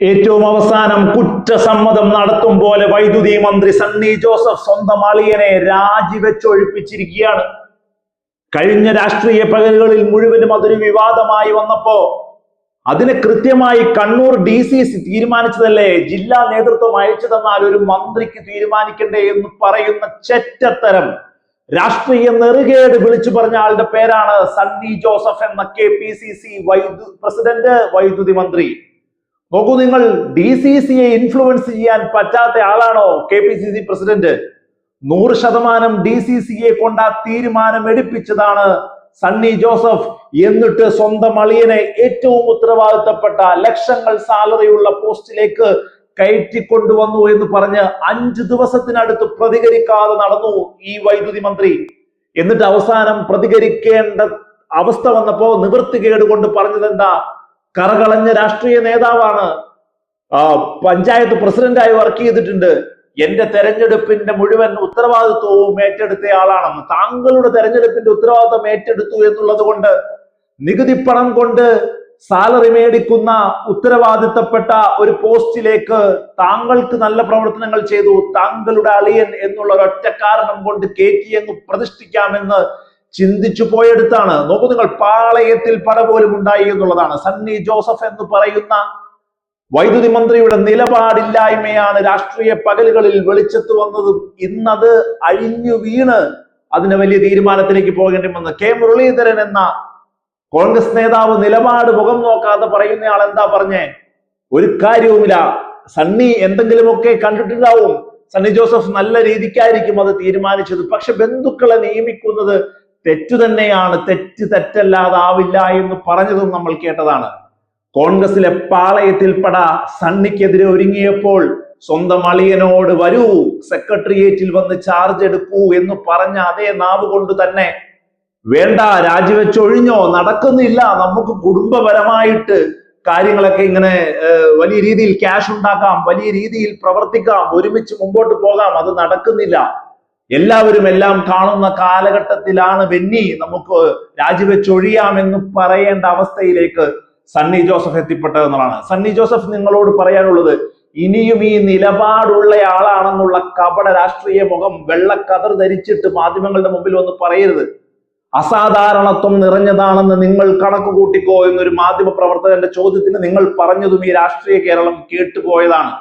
ഏറ്റവും അവസാനം കുറ്റസമ്മതം നടത്തും പോലെ വൈദ്യുതി മന്ത്രി സണ്ണി ജോസഫ് സ്വന്തം അളിയനെ രാജിവെച്ചൊഴിപ്പിച്ചിരിക്കുകയാണ്. കഴിഞ്ഞ രാഷ്ട്രീയ പകലുകളിൽ മുഴുവനും അതൊരു വിവാദമായി വന്നപ്പോ അതിനെ കൃത്യമായി കണ്ണൂർ DCC തീരുമാനിച്ചതല്ലേ, ജില്ലാ നേതൃത്വം അയച്ചു തന്നാൽ ഒരു മന്ത്രിക്ക് തീരുമാനിക്കണ്ടേ എന്ന് പറയുന്ന ചെറ്റത്തരം രാഷ്ട്രീയ നെറുകേട് വിളിച്ചു പറഞ്ഞ ആളുടെ പേരാണ് സണ്ണി ജോസഫ് എന്ന KPCC പ്രസിഡന്റ്, വൈദ്യുതി മന്ത്രി. നോക്കൂ, നിങ്ങൾ DCCയെ ഇൻഫ്ലുവൻസ് ചെയ്യാൻ പറ്റാത്ത ആളാണോ KPCC പ്രസിഡന്റ്? 100% DCCയെ കൊണ്ട് ആ തീരുമാനം എടുപ്പിച്ചതാണ് സണ്ണി ജോസഫ്. എന്നിട്ട് സ്വന്തം അളിയനെ ഏറ്റവും ഉത്തരവാദിത്തപ്പെട്ട ലക്ഷങ്ങൾ സാലറിയുള്ള പോസ്റ്റിലേക്ക് കയറ്റിക്കൊണ്ടുവന്നു എന്ന് പറഞ്ഞ് 5 ദിവസത്തിനടുത്ത് പ്രതികരിക്കാതെ നടന്നു ഈ വൈദ്യുതി മന്ത്രി. എന്നിട്ട് അവസാനം പ്രതികരിക്കേണ്ട അവസ്ഥ വന്നപ്പോ നിവൃത്തികേട് കൊണ്ട് പറഞ്ഞത് എന്താ? കറകളഞ്ഞ രാഷ്ട്രീയ നേതാവാണ്, പഞ്ചായത്ത് പ്രസിഡന്റായി വർക്ക് ചെയ്തിട്ടുണ്ട്, എന്റെ തെരഞ്ഞെടുപ്പിന്റെ മുഴുവൻ ഉത്തരവാദിത്വവും ഏറ്റെടുത്ത ആളാണെന്ന്. താങ്കളുടെ തെരഞ്ഞെടുപ്പിന്റെ ഉത്തരവാദിത്വം ഏറ്റെടുത്തു എന്നുള്ളത് കൊണ്ട് നികുതിപ്പണം കൊണ്ട് സാലറി മേടിക്കുന്ന ഉത്തരവാദിത്തപ്പെട്ട ഒരു പോസ്റ്റിലേക്ക് താങ്കൾക്ക് നല്ല പ്രവർത്തനങ്ങൾ ചെയ്തു, താങ്കളുടെ അളിയൻ എന്നുള്ള ഒരൊറ്റ കാരണം കൊണ്ട് കയറ്റിയെന്ന് പ്രതിഷ്ഠിക്കാമെന്ന് ചിന്തിച്ചു പോയെടുത്താണ്. നോക്കൂ നിങ്ങൾ, പാളയത്തിൽ പട പോലും ഉണ്ടായി എന്നുള്ളതാണ്. സണ്ണി ജോസഫ് എന്ന് പറയുന്ന വൈദ്യുതി മന്ത്രിയുടെ നിലപാടില്ലായ്മയാണ് രാഷ്ട്രീയ പകലുകളിൽ വെളിച്ചത്ത് വന്നതും. ഇന്നത് അഴിഞ്ഞു വീണ് അതിന് വലിയ തീരുമാനത്തിലേക്ക് പോകേണ്ടി വന്നു. മുരളീധരൻ എന്ന കോൺഗ്രസ് നേതാവ് നിലപാട് മുഖം നോക്കാതെ പറയുന്നയാൾ എന്താ പറഞ്ഞേ? ഒരു കാര്യവുമില്ല, സണ്ണി എന്തെങ്കിലുമൊക്കെ കണ്ടിട്ടുണ്ടാവും, സണ്ണി ജോസഫ് നല്ല രീതിക്കായിരിക്കും അത് തീരുമാനിച്ചത്, പക്ഷെ ബന്ധുക്കളെ നിയമിക്കുന്നത് തെറ്റു തന്നെയാണ്, തെറ്റല്ലാതാവില്ല എന്ന് പറഞ്ഞതും നമ്മൾ കേട്ടതാണ്. കോൺഗ്രസിലെ പാളയത്തിൽപ്പെട സണ്ണിക്കെതിരെ ഒരുങ്ങിയപ്പോൾ സ്വന്തം അളിയനോട് വരൂ സെക്രട്ടേറിയറ്റിൽ വന്ന് ചാർജ് എടുക്കൂ എന്ന് പറഞ്ഞ അതേ നാവ് കൊണ്ട് തന്നെ വേണ്ട, രാജിവെച്ചൊഴിഞ്ഞോ, നടക്കുന്നില്ല, നമുക്ക് കുടുംബപരമായിട്ട് കാര്യങ്ങളൊക്കെ ഇങ്ങനെ വലിയ രീതിയിൽ ക്യാഷ് ഉണ്ടാക്കാം, വലിയ രീതിയിൽ പ്രവർത്തിക്കാം, ഒരുമിച്ച് മുമ്പോട്ട് പോകാം, അത് നടക്കുന്നില്ല, എല്ലാവരും എല്ലാം കാണുന്ന കാലഘട്ടത്തിലാണ് ബെന്നി, നമുക്ക് രാജിവെച്ചൊഴിയാമെന്ന് പറയേണ്ട അവസ്ഥയിലേക്ക് സണ്ണി ജോസഫ് എത്തിപ്പെട്ടതെന്നുള്ളതാണ്. സണ്ണി ജോസഫ്, നിങ്ങളോട് പറയാനുള്ളത്, ഇനിയും ഈ നിലപാടുള്ള ആളാണെന്നുള്ള കപട രാഷ്ട്രീയ മുഖം വെള്ളക്കതർ ധരിച്ചിട്ട് മാധ്യമങ്ങളുടെ മുമ്പിൽ വന്ന് പറയരുത്. അസാധാരണത്വം നിറഞ്ഞതാണെന്ന് നിങ്ങൾ കണക്ക് കൂട്ടിക്കോ എന്നൊരു മാധ്യമ പ്രവർത്തകന്റെ ചോദ്യത്തിന് നിങ്ങൾ പറഞ്ഞതും ഈ രാഷ്ട്രീയ കേരളം കേട്ടുപോയതാണ്.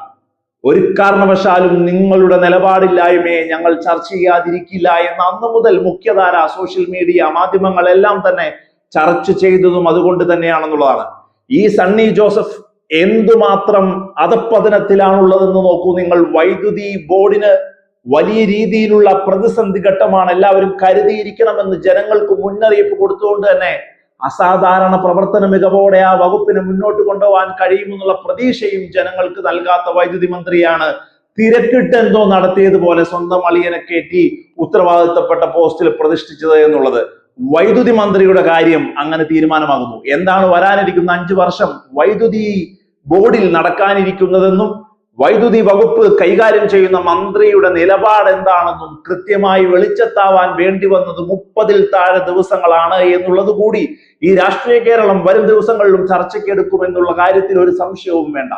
ഒരു കാരണവശാലും നിങ്ങളുടെ നിലപാടില്ലായ്മയെ ഞങ്ങൾ ചർച്ച ചെയ്യാതിരിക്കില്ല എന്ന് അന്നു മുതൽ മുഖ്യധാര സോഷ്യൽ മീഡിയ മാധ്യമങ്ങളെല്ലാം തന്നെ ചർച്ച ചെയ്തതും അതുകൊണ്ട് തന്നെയാണെന്നുള്ളതാണ്. ഈ സണ്ണി ജോസഫ് എന്തുമാത്രം അധപ്പതനത്തിലാണുള്ളതെന്ന് നോക്കൂ നിങ്ങൾ. വൈദ്യുതി ബോർഡിന് വലിയ രീതിയിലുള്ള പ്രതിസന്ധി ഘട്ടമാണ്, എല്ലാവരും കരുതിയിരിക്കണമെന്ന് ജനങ്ങൾക്ക് മുന്നറിയിപ്പ് കൊടുത്തുകൊണ്ട് തന്നെ അസാധാരണ പ്രവർത്തന മികവോടെ ആ വകുപ്പിനെ മുന്നോട്ട് കൊണ്ടുപോകാൻ കഴിയുമെന്നുള്ള പ്രതീക്ഷയും ജനങ്ങൾക്ക് നൽകാത്ത വൈദ്യുതി മന്ത്രിയാണ് തിരക്കിട്ട് എന്തോ നടത്തിയതുപോലെ സ്വന്തം അളിയനെ കയറ്റി ഉത്തരവാദിത്തപ്പെട്ട പോസ്റ്റിൽ പ്രതിഷ്ഠിച്ചത് എന്നുള്ളത്. വൈദ്യുതി മന്ത്രിയുടെ കാര്യം അങ്ങനെ തീരുമാനമാകുന്നു. എന്താണ് വരാനിരിക്കുന്ന 5 വർഷം വൈദ്യുതി ബോർഡിൽ നടക്കാനിരിക്കുന്നതെന്നും വൈദ്യുതി വകുപ്പ് കൈകാര്യം ചെയ്യുന്ന മന്ത്രിയുടെ നിലപാട് എന്താണെന്നും കൃത്യമായി വെളിച്ചത്താവാൻ വേണ്ടി വന്നത് 30-ൽ താഴെ ദിവസങ്ങളാണ് എന്നുള്ളത് കൂടി ഈ രാഷ്ട്രീയ കേരളം വരും ദിവസങ്ങളിലും ചർച്ചയ്ക്കെടുക്കുമെന്നുള്ള കാര്യത്തിൽ ഒരു സംശയവും വേണ്ട.